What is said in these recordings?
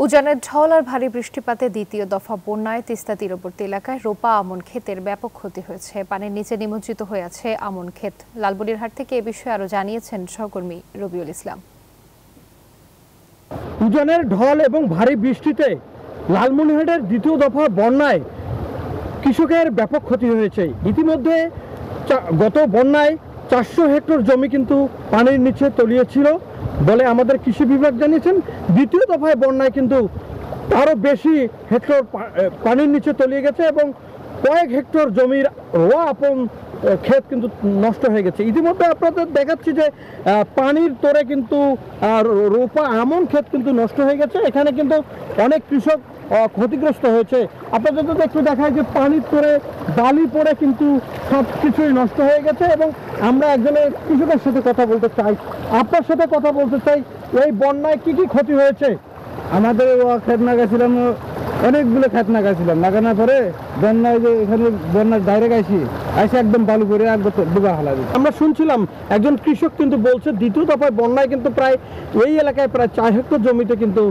উজানের ঢল আর ভারী বৃষ্টিপাতে দ্বিতীয় দফা বন্যায় তিস্তা তীরবর্তী এলাকায় রোপা আমন ক্ষেতের ব্যাপক ক্ষতি হয়েছে। পানির নিচে নিমজ্জিত হয়ে আছে আমন ক্ষেত। লালমনিরহাট থেকে এ বিষয়ে আরো জানিয়েছেন সহকর্মী রবিউল ইসলাম। উজানের ঢল এবং ভারী বৃষ্টিতে লালমনিরহাটের দ্বিতীয় দফা বন্যায় কৃষকের ব্যাপক ক্ষতি হয়েছে। ইতিমধ্যে গত বন্যায় 400 হেক্টর জমি কিন্তু পানির নিচে তলিয়ে ছিল বলে আমাদের কৃষি বিভাগ জানিয়েছেন। দ্বিতীয় দফায় বন্যায় কিন্তু আরও বেশি হেক্টর পানির নিচে তলিয়ে গেছে এবং কয়েক হেক্টর জমির রোয়া আপন ক্ষেত কিন্তু নষ্ট হয়ে গেছে। ইতিমধ্যে আপনাদের দেখাচ্ছি যে পানির তোরে কিন্তু রোপা আমন ক্ষেত কিন্তু নষ্ট হয়ে গেছে। এখানে কিন্তু অনেক কৃষক ক্ষতিগ্রস্ত হয়েছে। আপনাদের যদি একটু দেখায় যে পানির তোরে বালি পড়ে কিন্তু সব কিছুই নষ্ট হয়ে গেছে এবং আমরা একজনের কৃষকের সাথে কথা বলতে চাই। আপনার সাথে কথা বলতে চাই, এই বন্যায় কি কি ক্ষতি হয়েছে? আমাদের ক্ষেত নাগাছিলাম, অনেকগুলো ক্ষেত নাগাছিলাম, লাগানোর পরে বন্যায় যে এখানে বন্যার ডাইরেক্ট আইসে একদম বালু করে একদম ডুবা হালাবে। আমরা শুনছিলাম একজন কৃষক কিন্তু বলছে দ্বিতীয় দফায় বন্যায় কিন্তু প্রায় এই এলাকায় প্রায় 4 হেক্টর জমিতে কিন্তু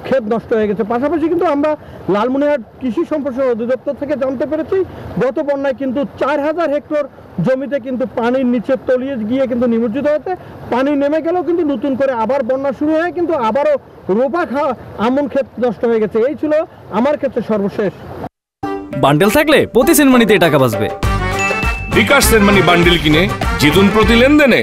ক্ষেত নষ্ট হয়ে গেছে। পাশাপাশি কিন্তু আমরা লালমনিরহাট কৃষি সম্প্রসারণ অধিদপ্তর থেকে জানতে পেরেছি গত বন্যায় কিন্তু 4000 হেক্টর জমিতে কিন্তু পানির নিচে তলিয়ে গিয়ে কিন্তু নিমজ্জিত হয়েছে। পানি নেমে গেলেও কিন্তু নতুন করে আবার বন্যা শুরু হয়ে কিন্তু আবারও রোপা আমন ক্ষেত নষ্ট হয়ে গেছে। এই ছিল আমার ক্ষেত্রে সর্বশেষ। বান্ডেল থাকলে প্রতি সেনমানিতে টাকা বাঁচবে। বিকাশ সেনমানি বান্ডেল কিনে জিতুন প্রতি লেনদেনে।